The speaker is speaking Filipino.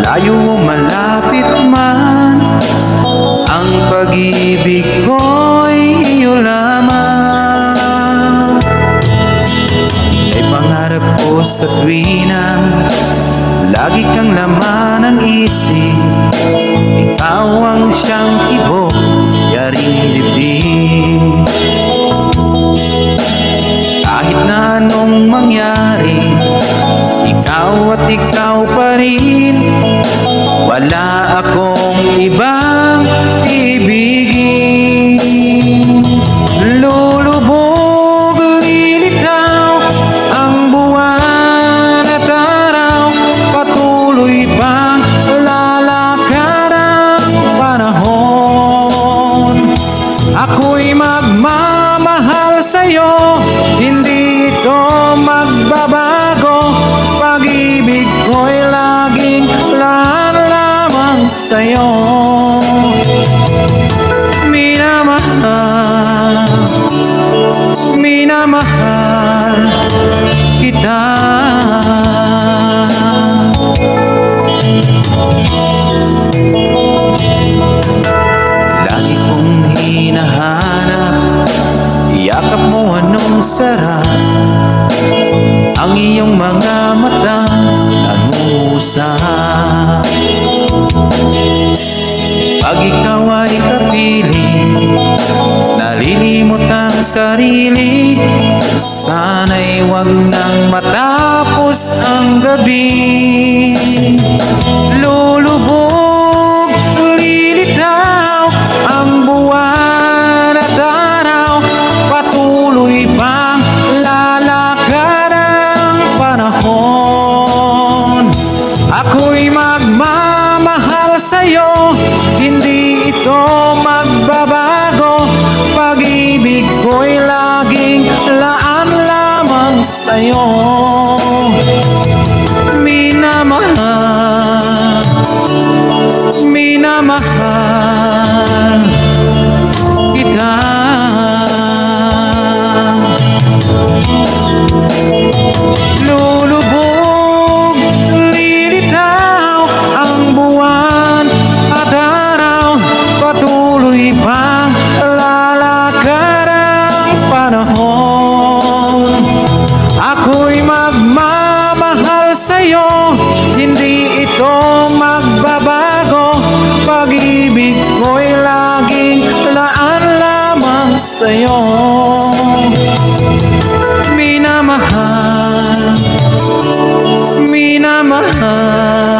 Malayo o malapit man, ang pag-ibig ko'y iyo lamang. Ay pangarap ko sa tuwina, lagi kang laman ng isip. Ikaw ang siyang tibok, yaring dibdib. Kahit na anong mangyari, ikaw at ikaw pa rin. Wala akong ibang ibigin. Lulubog, lilitaw ang buwan at araw. Patuloy pang lalakad ang panahon. Ako'y magmamahal sa'yo, hindi ito magbabago. Pag-ibig ko'y laging laan lamang sa'yo. Minamahal, minamahal kita. Lagi kong hinahanap, yakap mo anong sarap. Ang iyong mga mata nangungusap. Pag ikaw ay kapiling, nalilimot ang sarili. Sana'y wag nang matapos ang gabi. Lulubog, lilitaw ang buwan at araw. Patuloy pang lalakad ang panahon. Ako'y magmamahal sa'yo, hindi ito magbabago. Pag-ibig ko'y laging laan lamang sa'yo. Minamahal, minamahal kita. Lulubog, lilitaw ang buwan at araw. Patuloy pang lalakad ang panahon. Ako'y magmamahal sa'yo, hindi ito magbabago. Pag-ibig ko'y laging laan lamang sa'yo. Minamahal, minamahal